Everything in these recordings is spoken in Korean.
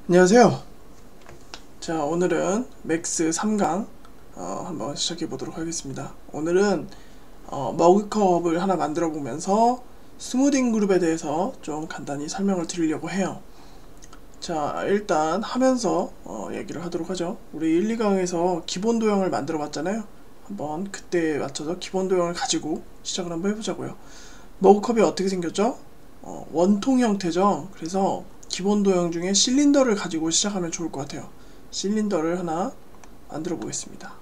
안녕하세요. 자, 오늘은 맥스 3강 한번 시작해 보도록 하겠습니다. 오늘은 머그컵을 하나 만들어 보면서 스무딩 그룹에 대해서 좀 간단히 설명을 드리려고 해요. 자, 일단 하면서 얘기를 하도록 하죠. 우리 1, 2강에서 기본 도형을 만들어 봤잖아요. 한번 그때에 맞춰서 기본 도형을 가지고 시작을 한번 해보자고요. 머그컵이 어떻게 생겼죠? 원통 형태죠. 그래서 기본 도형 중에 실린더를 가지고 시작하면 좋을 것 같아요. 실린더를 하나 만들어 보겠습니다.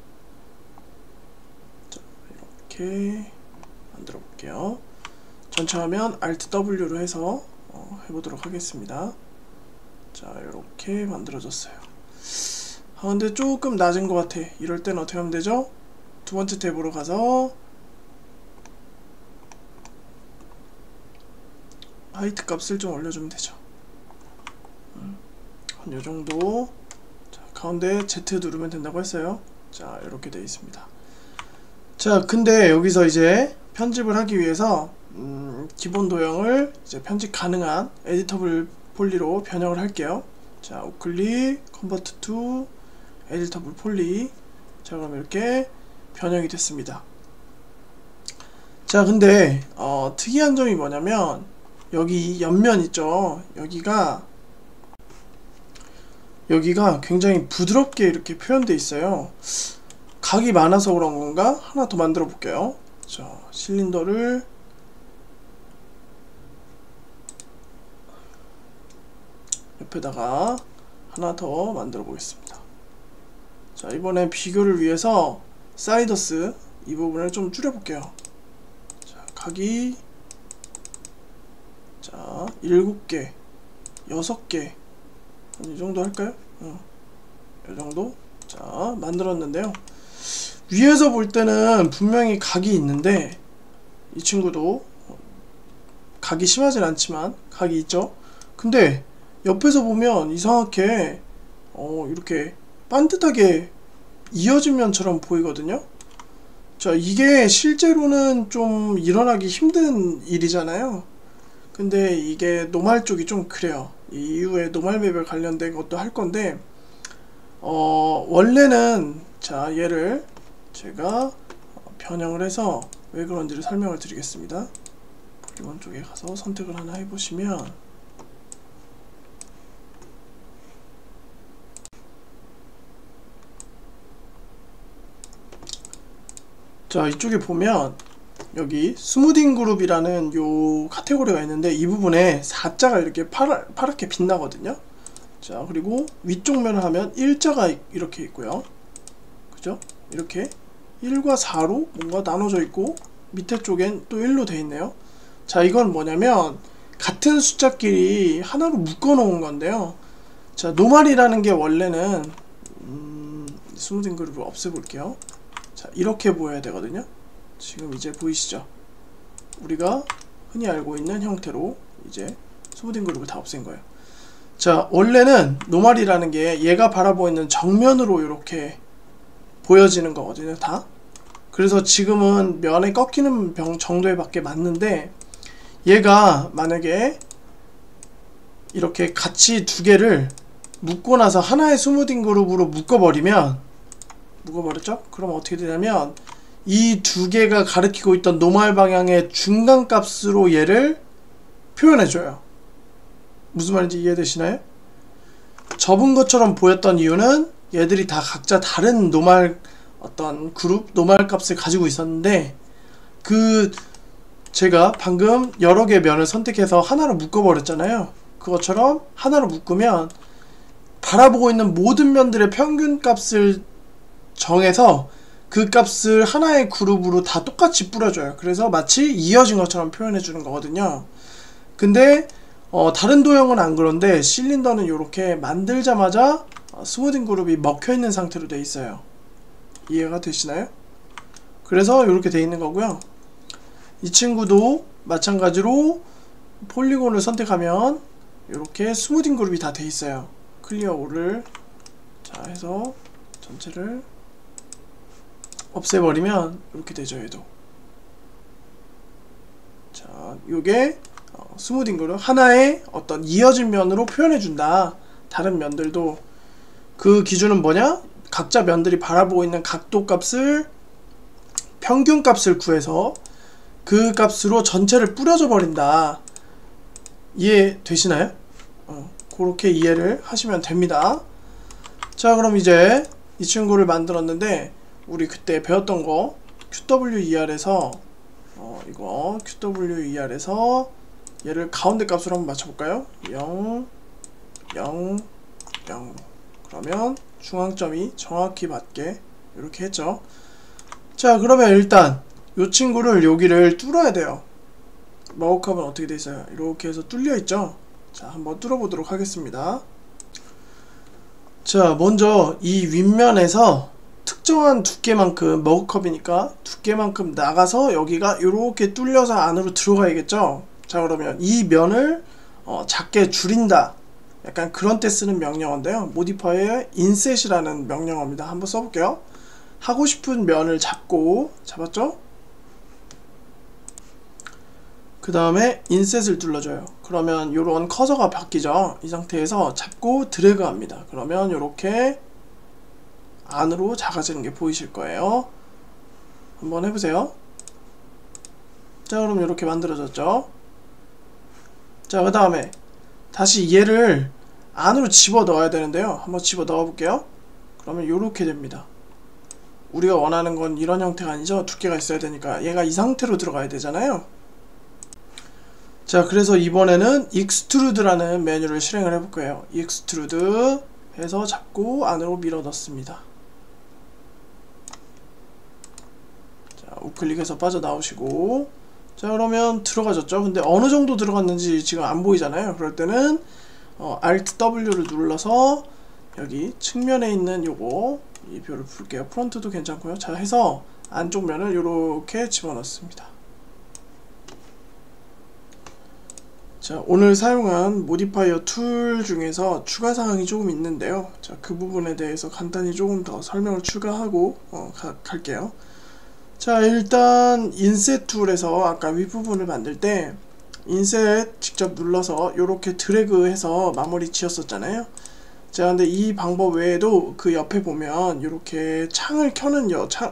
자, 이렇게 만들어 볼게요. 전체 화면 Alt W로 해서 해보도록 하겠습니다. 자, 이렇게 만들어졌어요. 근데 조금 낮은 것 같아. 이럴 땐 어떻게 하면 되죠? 두 번째 탭으로 가서 하이트 값을 좀 올려주면 되죠. 한 요정도. 자, 가운데 Z 누르면 된다고 했어요. 자, 이렇게 되어 있습니다. 자, 근데 여기서 이제 편집을 하기 위해서 기본 도형을 이제 편집 가능한 에디터블 폴리로 변형을 할게요. 자, 우클릭 컨버트 투 에디터블 폴리. 자, 그럼 이렇게 변형이 됐습니다. 자, 근데 특이한 점이 뭐냐면 여기 옆면 있죠. 여기가 굉장히 부드럽게 이렇게 표현되어 있어요. 각이 많아서 그런 건가? 하나 더 만들어 볼게요. 자, 실린더를 옆에다가 하나 더 만들어 보겠습니다. 자, 이번엔 비교를 위해서 사이더스 이 부분을 좀 줄여 볼게요. 자, 각이 자, 7개 6개 이 정도 할까요? 이 정도? 자, 만들었는데요. 위에서 볼 때는 분명히 각이 있는데 이 친구도 각이 심하진 않지만 각이 있죠. 근데 옆에서 보면 이상하게 이렇게 반듯하게 이어진 면처럼 보이거든요. 자, 이게 실제로는 좀 일어나기 힘든 일이잖아요. 근데 이게 노말 쪽이 좀 그래요. 이후에 노말 맵에 관련된 것도 할 건데 원래는 자, 얘를 제가 변형을 해서 왜 그런지를 설명을 드리겠습니다. 폴리곤 쪽에 가서 선택을 하나 해보시면 자, 이쪽에 보면 여기 스무딩 그룹이라는 요 카테고리가 있는데 이 부분에 4자가 이렇게 파랗게 빛나거든요. 자, 그리고 위쪽 면을 하면 일자가 이렇게 있고요. 그죠? 이렇게 1과 4로 뭔가 나눠져 있고 밑에 쪽엔 또 1로 돼 있네요. 자, 이건 뭐냐면 같은 숫자끼리 하나로 묶어 놓은 건데요. 자, 노말이라는 게 원래는 스무딩 그룹을 없애볼게요. 자, 이렇게 보여야 되거든요. 지금 이제 보이시죠? 우리가 흔히 알고 있는 형태로 이제 스무딩 그룹을 다 없앤 거예요. 자, 원래는 노말이라는 게 얘가 바라보고 있는 정면으로 이렇게 보여지는 거거든요, 다. 그래서 지금은 면에 꺾이는 정도에 밖에 맞는데 얘가 만약에 이렇게 같이 두 개를 묶고 나서 하나의 스무딩 그룹으로 묶어버렸죠? 그럼 어떻게 되냐면 이 두 개가 가리키고 있던 노말 방향의 중간 값으로 얘를 표현해줘요. 무슨 말인지 이해되시나요? 접은 것처럼 보였던 이유는 얘들이 다 각자 다른 노말 어떤 그룹 노말 값을 가지고 있었는데 제가 방금 여러 개의 면을 선택해서 하나로 묶어버렸잖아요. 그것처럼 하나로 묶으면 바라보고 있는 모든 면들의 평균 값을 정해서 그 값을 하나의 그룹으로 다 똑같이 뿌려줘요. 그래서 마치 이어진 것처럼 표현해주는 거거든요. 근데 다른 도형은 안 그런데 실린더는 이렇게 만들자마자 스무딩 그룹이 먹혀있는 상태로 돼 있어요. 이해가 되시나요? 그래서 이렇게 돼 있는 거고요. 이 친구도 마찬가지로 폴리곤을 선택하면 이렇게 스무딩 그룹이 다 돼 있어요. 클리어 올을 자 해서 전체를 없애버리면 이렇게 되죠. 얘도 자, 요게 스무딩 그룹 하나의 어떤 이어진 면으로 표현해준다. 다른 면들도 그 기준은 뭐냐? 각자 면들이 바라보고 있는 각도 값을 평균 값을 구해서 그 값으로 전체를 뿌려줘 버린다. 이해되시나요? 그렇게 이해를 하시면 됩니다. 자, 그럼 이제 이 친구를 만들었는데 우리 그때 배웠던 거 QWER에서 이거 QWER에서 얘를 가운데 값으로 한번 맞춰볼까요? 0 0 0 그러면 중앙점이 정확히 맞게 이렇게 했죠. 자, 그러면 일단 이 친구를 여기를 뚫어야 돼요. 머그컵은 어떻게 돼 있어요? 이렇게 해서 뚫려 있죠. 자, 한번 뚫어 보도록 하겠습니다. 자, 먼저 이 윗면에서 특정한 두께만큼, 머그컵이니까 두께만큼 나가서 여기가 이렇게 뚫려서 안으로 들어가야겠죠. 자, 그러면 이 면을 작게 줄인다, 약간 그런 때 쓰는 명령어인데요. 모디파이어의 inset이라는 명령어입니다. 한번 써볼게요. 하고 싶은 면을 잡았죠? 그 다음에 inset을 눌러줘요. 그러면 요런 커서가 바뀌죠. 이 상태에서 잡고 드래그 합니다. 그러면 요렇게 안으로 작아지는 게 보이실 거예요. 한번 해보세요. 자, 그럼 요렇게 만들어졌죠. 자, 그 다음에 다시 얘를 안으로 집어 넣어야 되는데요. 한번 집어 넣어 볼게요. 그러면 요렇게 됩니다. 우리가 원하는 건 이런 형태가 아니죠. 두께가 있어야 되니까 얘가 이 상태로 들어가야 되잖아요. 자, 그래서 이번에는 익스트루드라는 메뉴를 실행을 해볼 거예요. 익스트루드 해서 잡고 안으로 밀어 넣습니다. 자, 우클릭해서 빠져나오시고, 자, 그러면 들어가졌죠. 근데 어느 정도 들어갔는지 지금 안 보이잖아요. 그럴 때는 Alt W를 눌러서 여기 측면에 있는 요거 이 뷰를 풀게요. 프론트도 괜찮고요. 자, 해서 안쪽 면을 요렇게 집어넣습니다. 자, 오늘 사용한 모디파이어 툴 중에서 추가 사항이 조금 있는데요. 자, 그 부분에 대해서 간단히 조금 더 설명을 추가하고 갈게요. 자, 일단 인셋 툴에서 아까 윗부분을 만들 때 인셋 직접 눌러서 요렇게 드래그 해서 마무리 지었었잖아요. 자, 근데 이 방법 외에도 그 옆에 보면 요렇게 창을 켜는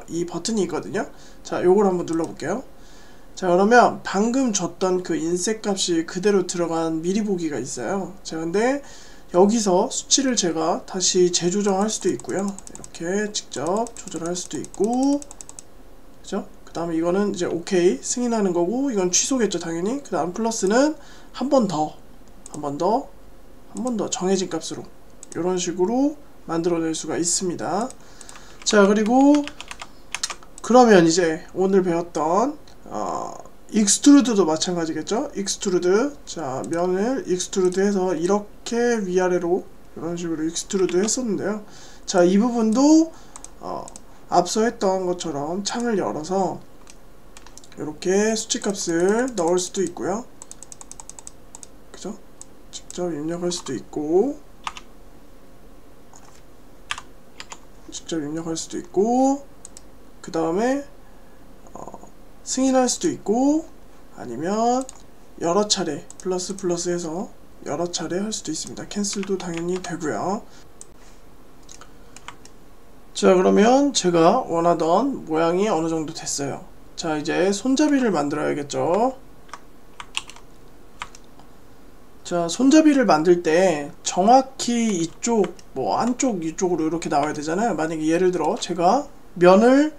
이 버튼이 있거든요. 자, 요걸 한번 눌러볼게요. 자, 그러면 방금 줬던 그 인셋 값이 그대로 들어간 미리 보기가 있어요. 자, 근데 여기서 수치를 제가 다시 재조정할 수도 있고요. 이렇게 직접 조절할 수도 있고, 그죠? 그 다음에 이거는 이제 오케이 승인하는 거고, 이건 취소겠죠, 당연히. 그 다음 플러스는 한 번 더 정해진 값으로 이런 식으로 만들어낼 수가 있습니다. 자, 그리고 그러면 이제 오늘 배웠던 익스트루드도 마찬가지겠죠. 익스트루드, 자, 면을 익스트루드 해서 이렇게 위아래로 이런 식으로 익스트루드 했었는데요. 자, 이 부분도 앞서 했던 것처럼 창을 열어서 이렇게 수치값을 넣을 수도 있고요. 그죠? 직접 입력할 수도 있고, 그 다음에 승인할 수도 있고, 아니면 여러 차례 플러스 해서 여러 차례 할 수도 있습니다. 캔슬도 당연히 되고요. 자, 그러면 제가 원하던 모양이 어느 정도 됐어요. 자, 이제 손잡이를 만들어야겠죠. 자, 손잡이를 만들 때 정확히 이쪽 안쪽 이쪽으로 이렇게 나와야 되잖아요. 만약에 예를 들어 제가 면을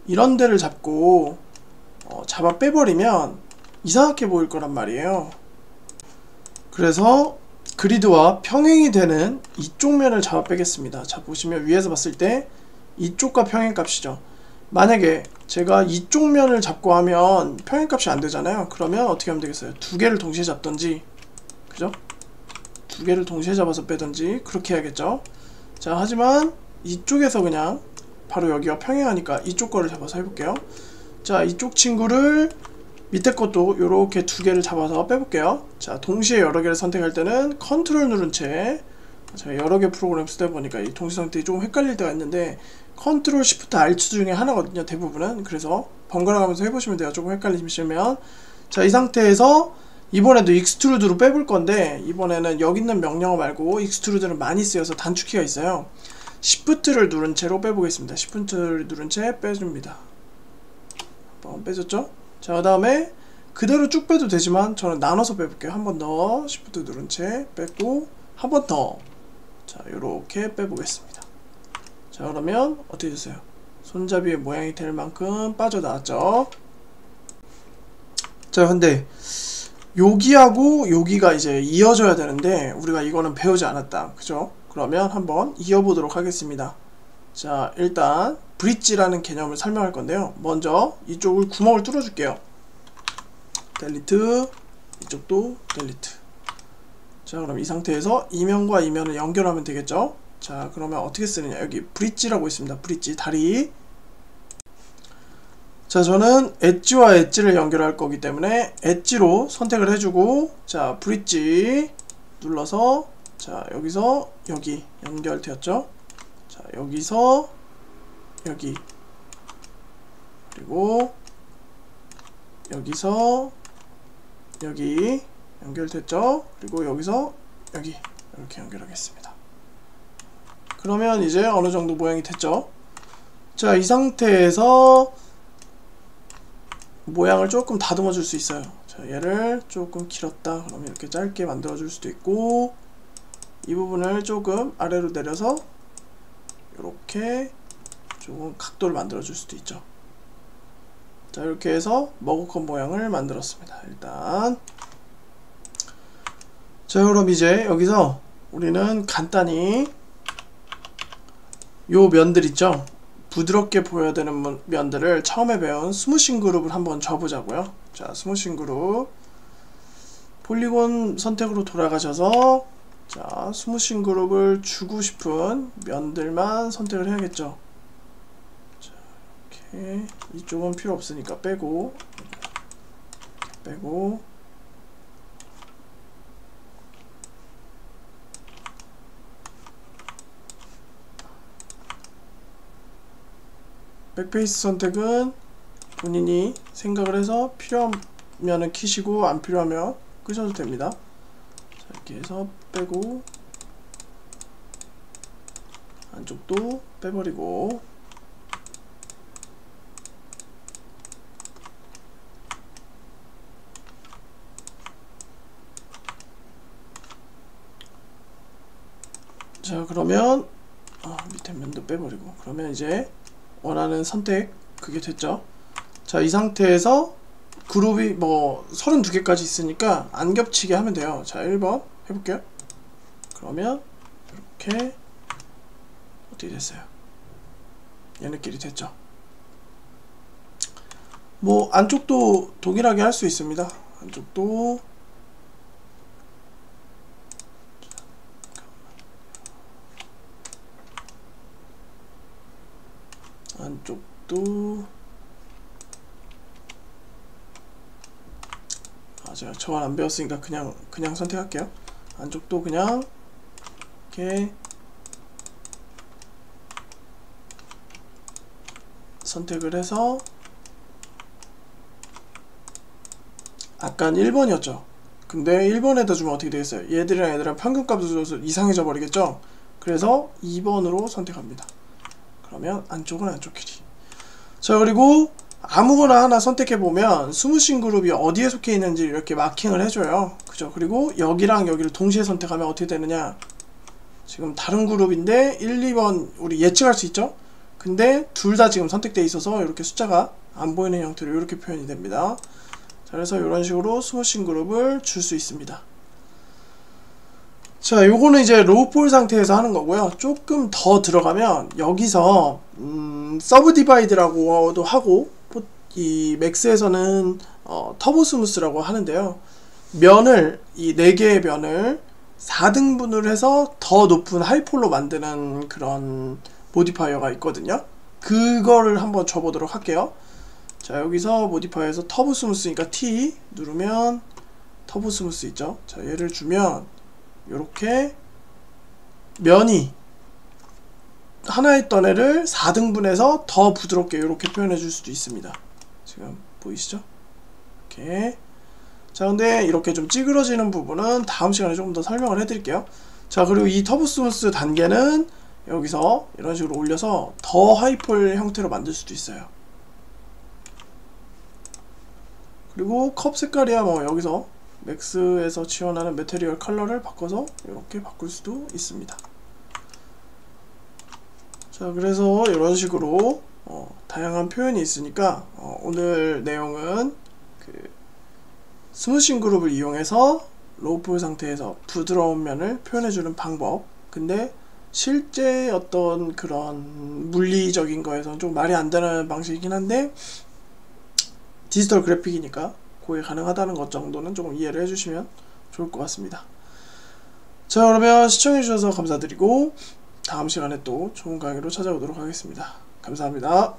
이런 데를 잡고 잡아 빼버리면 이상하게 보일 거란 말이에요. 그래서 그리드와 평행이 되는 이쪽 면을 잡아 빼겠습니다. 자, 보시면 위에서 봤을 때 이쪽과 평행값이죠. 만약에 제가 이쪽 면을 잡고 하면 평행값이 안 되잖아요. 그러면 어떻게 하면 되겠어요? 두 개를 동시에 잡던지, 그죠? 두 개를 동시에 잡아서 빼던지 그렇게 해야겠죠. 자, 하지만 이쪽에서 그냥 바로 여기가 평행하니까 이쪽 거를 잡아서 해볼게요. 자, 이쪽 친구를 밑에 것도 요렇게 두 개를 잡아서 빼볼게요. 자, 동시에 여러 개를 선택할 때는 컨트롤 누른 채, 제가 여러 개 프로그램 쓰다 보니까 이 동시 선택이 조금 헷갈릴 때가 있는데 컨트롤 시프트 알트 중에 하나거든요, 대부분은. 그래서 번갈아 가면서 해보시면 돼요, 조금 헷갈리시면. 자, 이 상태에서 이번에도 익스트루드로 빼볼 건데, 이번에는 여기 있는 명령어 말고 익스트루드는 많이 쓰여서 단축키가 있어요. Shift를 누른 채로 빼보겠습니다. Shift를 누른 채 빼줍니다. 한번 빼줬죠? 자, 그 다음에 그대로 쭉 빼도 되지만 저는 나눠서 빼볼게요. 한 번 더 Shift 누른 채 빼고 한 번 더. 자, 요렇게 빼보겠습니다. 자, 그러면 어떻게 됐어요? 손잡이의 모양이 될 만큼 빠져나왔죠? 자, 근데 여기하고 여기가 이제 이어져야 되는데 우리가 이거는 배우지 않았다. 그죠? 그러면 한번 이어보도록 하겠습니다. 자, 일단 브릿지라는 개념을 설명할 건데요. 먼저 이쪽을 구멍을 뚫어 줄게요. 델리트, 이쪽도 델리트. 자, 그럼 이 상태에서 이면과 이면을 연결하면 되겠죠? 자, 그러면 어떻게 쓰느냐. 여기 브릿지라고 있습니다. 브릿지, 다리. 자, 저는 엣지와 엣지를 연결할 거기 때문에 엣지로 선택을 해주고, 자, 브릿지 눌러서, 자, 여기서 여기 연결되었죠? 자, 여기서 여기, 그리고 여기서 여기 연결됐죠? 그리고 여기서 여기 이렇게 연결하겠습니다. 그러면 이제 어느 정도 모양이 됐죠? 자, 이 상태에서 모양을 조금 다듬어 줄 수 있어요. 자, 얘를 조금 길었다 그러면 이렇게 짧게 만들어 줄 수도 있고, 이 부분을 조금 아래로 내려서 이렇게 조금 각도를 만들어 줄 수도 있죠. 자, 이렇게 해서 머그컵 모양을 만들었습니다. 일단 자, 그럼 이제 여기서 우리는 간단히 요 면들 있죠? 부드럽게 보여야 되는 면들을 처음에 배운 스무싱 그룹을 한번 줘보자고요. 자, 스무싱 그룹 폴리곤 선택으로 돌아가셔서, 자, 스무싱 그룹을 주고 싶은 면들만 선택을 해야겠죠. 자, 이렇게 이쪽은 필요 없으니까 빼고, 백페이스 선택은 본인이 생각을 해서 필요하면 키시고 안 필요하면 끄셔도 됩니다. 자, 이렇게 해서 빼고, 안쪽도 빼버리고, 자, 그러면 밑에 면도 빼버리고, 그러면 이제 원하는 선택 그게 됐죠. 자, 이 상태에서 그룹이 뭐 32개까지 있으니까 안 겹치게 하면 돼요. 자, 1번 해볼게요. 그러면 이렇게 어떻게 됐어요? 얘네끼리 됐죠. 뭐 안쪽도 동일하게 할 수 있습니다. 안쪽도 제가 저걸 안 배웠으니까 그냥 선택할게요. 안쪽도 그냥 이렇게 선택을 해서, 아깐 1번이었죠. 근데 1번에다 주면 어떻게 되겠어요? 얘들이랑 평균값을 줘서 이상해져 버리겠죠? 그래서 2번으로 선택합니다. 그러면 안쪽은 안쪽 길이. 자, 그리고 아무거나 하나 선택해보면 스무싱 그룹이 어디에 속해 있는지 이렇게 마킹을 해줘요. 그죠? 그리고 여기랑 여기를 동시에 선택하면 어떻게 되느냐, 지금 다른 그룹인데 1, 2번 우리 예측할 수 있죠? 근데 둘 다 지금 선택되어 있어서 이렇게 숫자가 안 보이는 형태로 이렇게 표현이 됩니다. 자, 그래서 이런 식으로 스무싱 그룹을 줄 수 있습니다. 자, 요거는 이제 로우폴 상태에서 하는 거고요. 조금 더 들어가면 여기서 서브 디바이드라고도 하고, 이 맥스에서는 터보 스무스라고 하는데요. 면을, 이 4개의 면을 4등분을 해서 더 높은 하이폴로 만드는 그런 모디파이어가 있거든요. 그거를 한번 줘보도록 할게요. 자, 여기서 모디파이어에서 터보 스무스니까 T 누르면 터보 스무스 있죠. 자, 얘를 주면 요렇게 면이 하나 있던 애를 4등분해서 더 부드럽게 이렇게 표현해 줄 수도 있습니다. 지금 보이시죠? 이렇게. 자, 근데 이렇게 좀 찌그러지는 부분은 다음 시간에 조금 더 설명을 해드릴게요. 자, 그리고 이 터보 스무스 단계는 여기서 이런 식으로 올려서 더 하이폴 형태로 만들 수도 있어요. 그리고 컵 색깔이야 뭐 여기서 맥스에서 지원하는 매테리얼 컬러를 바꿔서 이렇게 바꿀 수도 있습니다. 자, 그래서 이런 식으로 다양한 표현이 있으니까 오늘 내용은 그 스무싱 그룹을 이용해서 로우풀 상태에서 부드러운 면을 표현해주는 방법. 근데 실제 어떤 그런 물리적인 거에서는 좀 말이 안 되는 방식이긴 한데 디지털 그래픽이니까 그게 가능하다는 것 정도는 조금 이해를 해주시면 좋을 것 같습니다. 자, 그러면 시청해주셔서 감사드리고 다음 시간에 또 좋은 강의로 찾아오도록 하겠습니다. 감사합니다.